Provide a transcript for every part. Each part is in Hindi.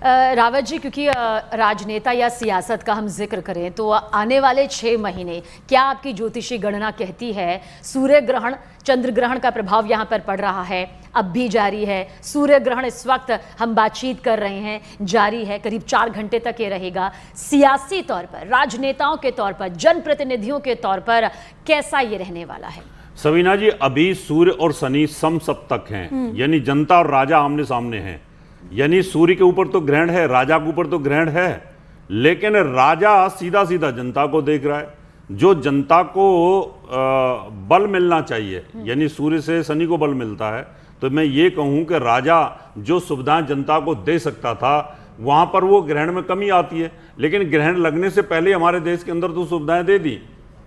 रावत जी, क्योंकि राजनेता या सियासत का हम जिक्र करें तो आने वाले 6 महीने क्या आपकी ज्योतिषी गणना कहती है? सूर्य ग्रहण, चंद्र ग्रहण का प्रभाव यहाँ पर पड़ रहा है, अब भी जारी है। सूर्य ग्रहण इस वक्त हम बातचीत कर रहे हैं जारी है, करीब 4 घंटे तक ये रहेगा। सियासी तौर पर, राजनेताओं के तौर पर, जनप्रतिनिधियों के तौर पर कैसा ये रहने वाला है? सवीना जी, अभी सूर्य और शनि समसप्तक हैं, यानी जनता और राजा आमने सामने हैं। यानी सूर्य के ऊपर तो ग्रहण है, राजा के ऊपर तो ग्रहण है, लेकिन राजा सीधा सीधा जनता को देख रहा है। जो जनता को बल मिलना चाहिए, यानी सूर्य से शनि को बल मिलता है, तो मैं ये कहूं कि राजा जो सुविधाएं जनता को दे सकता था वहां पर वो ग्रहण में कमी आती है। लेकिन ग्रहण लगने से पहले हमारे देश के अंदर तो सुविधाएं दे दी,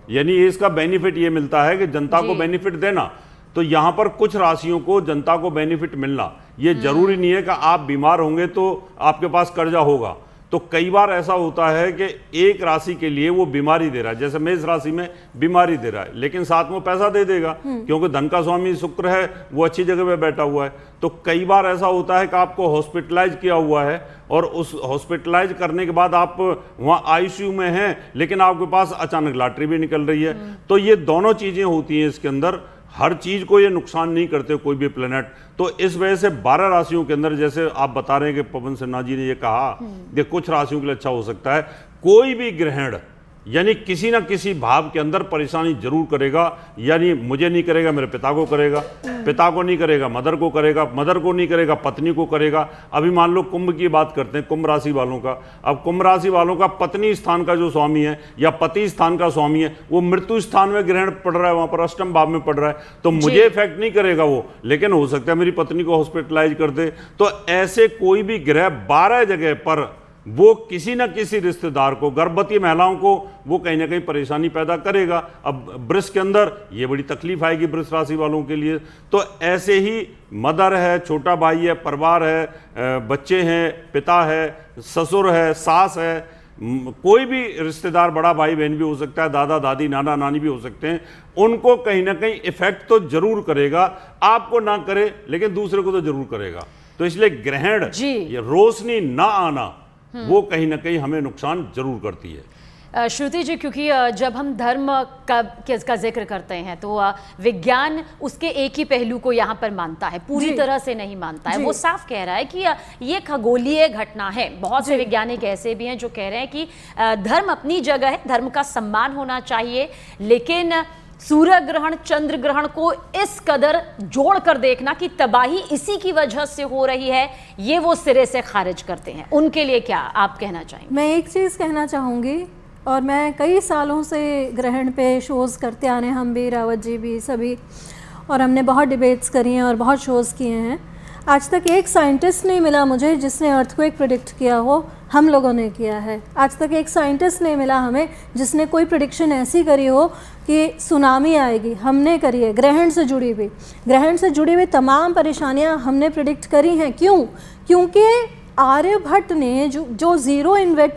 यानी इसका बेनिफिट ये मिलता है कि जनता को बेनिफिट देना। तो यहां पर कुछ राशियों को जनता को बेनिफिट मिलना, ये जरूरी नहीं है कि आप बीमार होंगे तो आपके पास कर्जा होगा। तो कई बार ऐसा होता है कि एक राशि के लिए वो बीमारी दे रहा है, जैसे मेष राशि में बीमारी दे रहा है, लेकिन साथ में पैसा दे देगा क्योंकि धन का स्वामी शुक्र है, वो अच्छी जगह पे बैठा हुआ है। तो कई बार ऐसा होता है कि आपको हॉस्पिटलाइज किया हुआ है और उस हॉस्पिटलाइज करने के बाद आप वहाँ आईसीयू में हैं, लेकिन आपके पास अचानक लॉटरी भी निकल रही है। तो ये दोनों चीज़ें होती हैं इसके अंदर, हर चीज को ये नुकसान नहीं करते कोई भी प्लेनेट। तो इस वजह से 12 राशियों के अंदर, जैसे आप बता रहे हैं कि पवन सिन्हा जी ने ये कहा कि कुछ राशियों के लिए अच्छा हो सकता है, कोई भी ग्रहण यानी किसी ना किसी भाव के अंदर परेशानी जरूर करेगा। यानी मुझे नहीं करेगा, मेरे पिता को करेगा, पिता को नहीं करेगा, मदर को करेगा, मदर को नहीं करेगा, पत्नी को करेगा। अभी मान लो कुंभ की बात करते हैं, कुंभ राशि वालों का। अब कुंभ राशि वालों का पत्नी स्थान का जो स्वामी है या पति स्थान का स्वामी है, वो मृत्यु स्थान में ग्रहण पड़ रहा है, वहां पर अष्टम भाव में पड़ रहा है। तो मुझे इफेक्ट नहीं करेगा वो, लेकिन हो सकता है मेरी पत्नी को हॉस्पिटलाइज कर दे। तो ऐसे कोई भी ग्रह 12 जगह पर वो किसी न किसी रिश्तेदार को, गर्भवती महिलाओं को वो कहीं ना कहीं परेशानी पैदा करेगा। अब वृष के अंदर ये बड़ी तकलीफ आएगी वृष राशि वालों के लिए। तो ऐसे ही मदर है, छोटा भाई है, परिवार है, बच्चे हैं, पिता है, ससुर है, सास है, कोई भी रिश्तेदार, बड़ा भाई बहन भी हो सकता है, दादा दादी, नाना नानी भी हो सकते हैं, उनको कहीं ना कहीं इफेक्ट तो जरूर करेगा। आपको ना करे लेकिन दूसरे को तो जरूर करेगा। तो इसलिए ग्रहण, ये रोशनी ना आना, वो कहीं ना कहीं हमें नुकसान जरूर करती है। श्रुति जी, क्योंकि जब हम धर्म का जिक्र करते हैं तो विज्ञान उसके एक ही पहलू को यहाँ पर मानता है, पूरी तरह से नहीं मानता है। वो साफ कह रहा है कि ये खगोलीय घटना है। बहुत से वैज्ञानिक ऐसे भी हैं जो कह रहे हैं कि धर्म अपनी जगह है, धर्म का सम्मान होना चाहिए, लेकिन सूर्य ग्रहण, चंद्र ग्रहण को इस कदर जोड़ कर देखना कि तबाही इसी की वजह से हो रही है, ये वो सिरे से खारिज करते हैं। उनके लिए क्या आप कहना चाहेंगे? मैं एक चीज़ कहना चाहूँगी, और मैं कई सालों से ग्रहण पे शोज़ करते आ रहे हैं, हम भी, रावत जी भी, सभी, और हमने बहुत डिबेट्स करी हैं और बहुत शोज़ किए हैं। आज तक एक साइंटिस्ट नहीं मिला मुझे जिसने अर्थक्वेक प्रेडिक्ट किया हो। हम लोगों ने किया है। आज तक एक साइंटिस्ट नहीं मिला हमें जिसने कोई प्रेडिक्शन ऐसी करी हो कि सुनामी आएगी। हमने करी है। ग्रहण से जुड़ी हुई तमाम परेशानियां हमने प्रेडिक्ट करी हैं। क्यों? क्योंकि आर्यभट्ट ने जो ज़ीरो इन्वेंट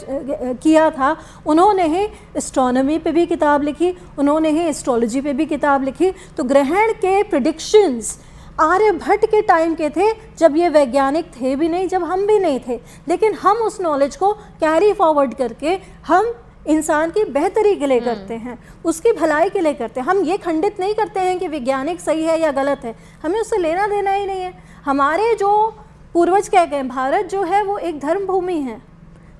किया था, उन्होंने ही एस्ट्रोनॉमी पे भी किताब लिखी, उन्होंने ही एस्ट्रोलॉजी पे भी किताब लिखी। तो ग्रहण के प्रेडिक्शंस आर्यभट्ट के टाइम के थे, जब ये वैज्ञानिक थे भी नहीं, जब हम भी नहीं थे, लेकिन हम उस नॉलेज को कैरी फॉरवर्ड करके हम इंसान की बेहतरी के लिए करते हैं, उसकी भलाई के लिए करते हैं। हम ये खंडित नहीं करते हैं कि वैज्ञानिक सही है या गलत है, हमें उससे लेना देना ही नहीं है। हमारे जो पूर्वज कह गए, भारत जो है वो एक धर्म भूमि है।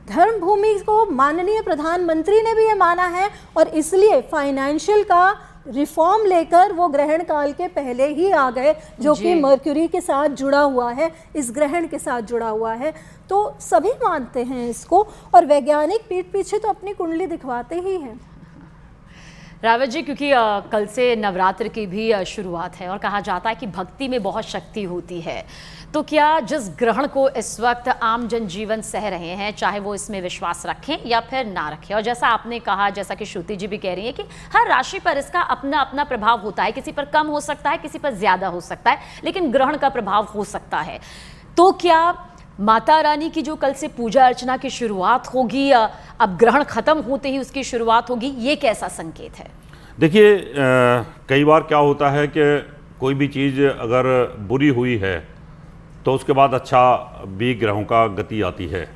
धर्म भूमि को माननीय प्रधानमंत्री ने भी ये माना है, और इसलिए फाइनेंशियल का रिफॉर्म लेकर वो ग्रहण काल के पहले ही आ गए, जो कि मर्क्यूरी के साथ जुड़ा हुआ है, इस ग्रहण के साथ जुड़ा हुआ है। तो सभी मानते हैं इसको, और वैज्ञानिक पीठ पीछे तो अपनी कुंडली दिखवाते ही हैं। रावत जी, क्योंकि कल से नवरात्र की भी शुरुआत है और कहा जाता है कि भक्ति में बहुत शक्ति होती है, तो क्या जिस ग्रहण को इस वक्त आम जनजीवन सह रहे हैं, चाहे वो इसमें विश्वास रखें या फिर ना रखें, और जैसा आपने कहा, जैसा कि श्रुति जी भी कह रही है कि हर राशि पर इसका अपना अपना प्रभाव होता है, किसी पर कम हो सकता है, किसी पर ज़्यादा हो सकता है, लेकिन ग्रहण का प्रभाव हो सकता है, तो क्या माता रानी की जो कल से पूजा अर्चना की शुरुआत होगी, अब ग्रहण खत्म होते ही उसकी शुरुआत होगी, ये कैसा संकेत है? देखिए, कई बार क्या होता है कि कोई भी चीज़ अगर बुरी हुई है तो उसके बाद अच्छा भी ग्रहों का गति आती है।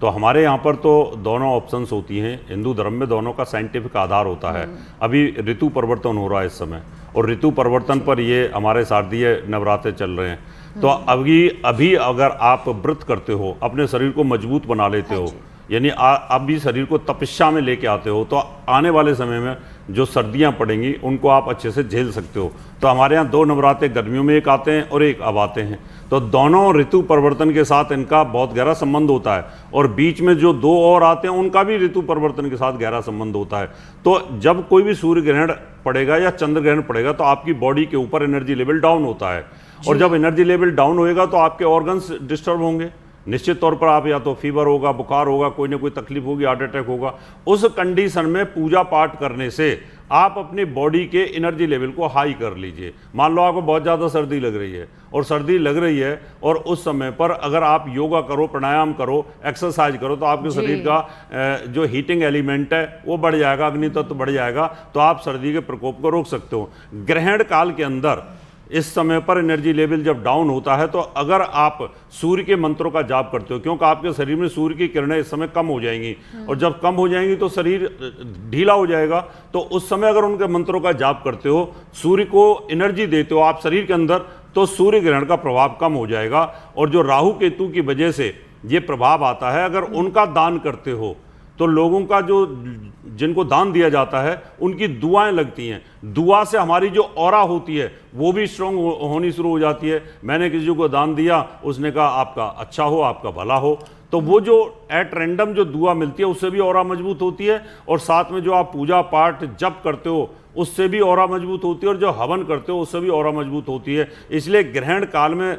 तो हमारे यहाँ पर तो दोनों ऑप्शंस होती हैं, हिंदू धर्म में दोनों का साइंटिफिक आधार होता है। अभी ऋतु परिवर्तन हो रहा है इस समय, और ऋतु परिवर्तन पर ये हमारे शारदीय नवरात्रे चल रहे हैं। तो अभी अगर आप व्रत करते हो, अपने शरीर को मजबूत बना लेते हो, यानी आप भी शरीर को तपस्या में लेके आते हो, तो आने वाले समय में जो सर्दियां पड़ेंगी उनको आप अच्छे से झेल सकते हो। तो हमारे यहाँ 2 नवरात्रे गर्मियों में एक आते हैं और एक अब आते हैं, तो दोनों ऋतु परिवर्तन के साथ इनका बहुत गहरा संबंध होता है। और बीच में जो 2 और आते हैं उनका भी ऋतु परिवर्तन के साथ गहरा संबंध होता है। तो जब कोई भी सूर्य ग्रहण पड़ेगा या चंद्र ग्रहण पड़ेगा तो आपकी बॉडी के ऊपर एनर्जी लेवल डाउन होता है, और जब एनर्जी लेवल डाउन होएगा तो आपके ऑर्गन्स डिस्टर्ब होंगे। निश्चित तौर पर आप या तो फीवर होगा, बुखार होगा, कोई ना कोई तकलीफ होगी, हार्ट अटैक होगा। उस कंडीशन में पूजा पाठ करने से आप अपनी बॉडी के एनर्जी लेवल को हाई कर लीजिए। मान लो आपको बहुत ज़्यादा सर्दी लग रही है, और सर्दी लग रही है, और उस समय पर अगर आप योगा करो, प्राणायाम करो, एक्सरसाइज करो, तो आपके शरीर का जो हीटिंग एलिमेंट है वो बढ़ जाएगा, अग्नि तत्व बढ़ जाएगा, तो आप सर्दी के प्रकोप को रोक सकते हो। ग्रहण काल के अंदर इस समय पर एनर्जी लेवल जब डाउन होता है, तो अगर आप सूर्य के मंत्रों का जाप करते हो, क्योंकि आपके शरीर में सूर्य की किरणें इस समय कम हो जाएंगी, और जब कम हो जाएंगी तो शरीर ढीला हो जाएगा। तो उस समय अगर उनके मंत्रों का जाप करते हो, सूर्य को एनर्जी देते हो आप शरीर के अंदर, तो सूर्य ग्रहण का प्रभाव कम हो जाएगा। और जो राहु केतु की वजह से ये प्रभाव आता है, अगर उनका दान करते हो तो लोगों का जो जिनको दान दिया जाता है उनकी दुआएं लगती हैं। दुआ से हमारी जो ऑरा होती है वो भी स्ट्रांग होनी शुरू हो जाती है। मैंने किसी को दान दिया, उसने कहा आपका अच्छा हो, आपका भला हो, तो वो जो एट रैंडम जो दुआ मिलती है उससे भी ऑरा मजबूत होती है। और साथ में जो आप पूजा पाठ जप करते हो उससे भी ऑरा मजबूत होती है, और जो हवन करते हो उससे भी ऑरा मजबूत होती है। इसलिए ग्रहण काल में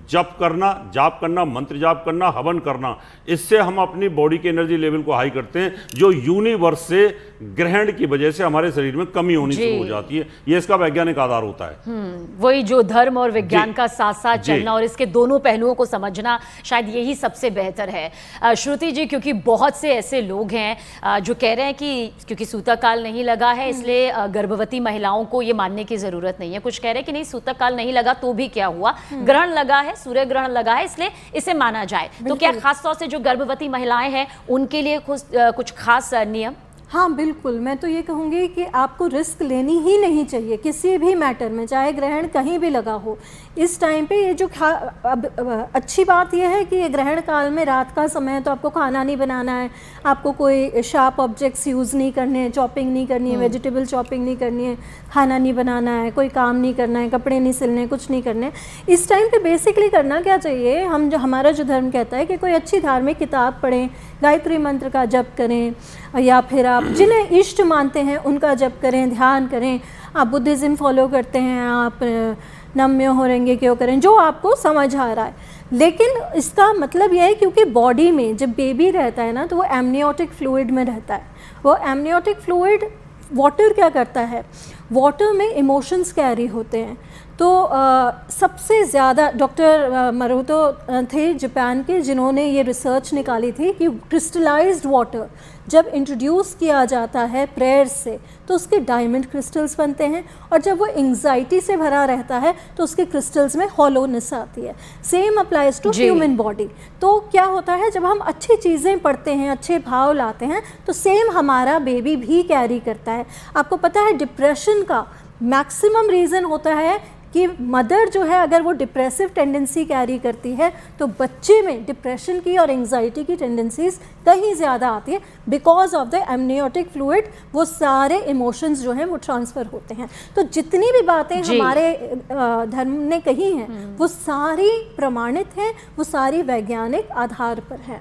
जप करना, जाप करना, मंत्र जाप करना, हवन करना, इससे हम अपनी बॉडी के एनर्जी लेवल को हाई करते हैं, जो यूनिवर्स से ग्रहण की वजह से हमारे शरीर में कमी होनी शुरू हो जाती है। ये इसका वैज्ञानिक आधार होता है। वही जो धर्म और विज्ञान का साथ साथ चलना और इसके दोनों पहलुओं को समझना, शायद यही सबसे बेहतर है। श्रुति जी, क्योंकि बहुत से ऐसे लोग हैं जो कह रहे हैं कि क्योंकि सूतक काल नहीं लगा है इसलिए गर्भवती महिलाओं को ये मानने की जरूरत नहीं है। कुछ कह रहे हैं कि नहीं, सूतक काल नहीं लगा तो भी क्या हुआ, ग्रहण लगा है, सूर्य ग्रहण लगा है, इसलिए इसे माना जाए। तो क्या खासतौर से जो गर्भवती महिलाएं हैं उनके लिए कुछ खास नियम? हाँ बिल्कुल, मैं तो ये कहूँगी कि आपको रिस्क लेनी ही नहीं चाहिए किसी भी मैटर में, चाहे ग्रहण कहीं भी लगा हो। इस टाइम पे ये जो अच्छी बात यह है कि ये ग्रहण काल में रात का समय है, तो आपको खाना नहीं बनाना है, आपको कोई शार्प ऑब्जेक्ट्स यूज़ नहीं करने हैं, चॉपिंग नहीं करनी है, वेजिटेबल चॉपिंग नहीं करनी है, खाना नहीं बनाना है, कोई काम नहीं करना है, कपड़े नहीं सिलने, कुछ नहीं करने। इस टाइम पे बेसिकली करना क्या चाहिए, हमारा जो धर्म कहता है कि कोई अच्छी धार्मिक किताब पढ़ें, गायत्री मंत्र का जप करें, या फिर आप जिन्हें इष्ट मानते हैं उनका जप करें, ध्यान करें। आप बुद्धिज़्म फॉलो करते हैं, आप नम्य हो रहेंगे क्यों करें, जो आपको समझ आ रहा है। लेकिन इसका मतलब यह है क्योंकि बॉडी में जब बेबी रहता है ना, तो वो एमनियोटिक फ्लूइड में रहता है। वो एमनियोटिक फ्लूइड, वाटर क्या करता है, वाटर में इमोशंस कैरी होते हैं। तो सबसे ज़्यादा डॉक्टर मरुतो थे जापान के, जिन्होंने ये रिसर्च निकाली थी कि क्रिस्टलाइज्ड वाटर जब इंट्रोड्यूस किया जाता है प्रेयर से तो उसके डायमंड क्रिस्टल्स बनते हैं, और जब वो एंग्जाइटी से भरा रहता है तो उसके क्रिस्टल्स में हॉलोनेस आती है। Same applies to human body. तो क्या होता है, जब हम अच्छी चीज़ें पढ़ते हैं, अच्छे भाव लाते हैं, तो सेम हमारा बेबी भी कैरी करता है। आपको पता है डिप्रेशन का मैक्सिमम रीज़न होता है कि मदर जो है अगर वो डिप्रेसिव टेंडेंसी कैरी करती है तो बच्चे में डिप्रेशन की और एंग्जाइटी की टेंडेंसीज कहीं ज़्यादा आती है, because of the amniotic fluid. वो सारे इमोशंस जो हैं वो ट्रांसफ़र होते हैं। तो जितनी भी बातें हमारे धर्म ने कही हैं वो सारी प्रमाणित हैं, वो सारी वैज्ञानिक आधार पर हैं।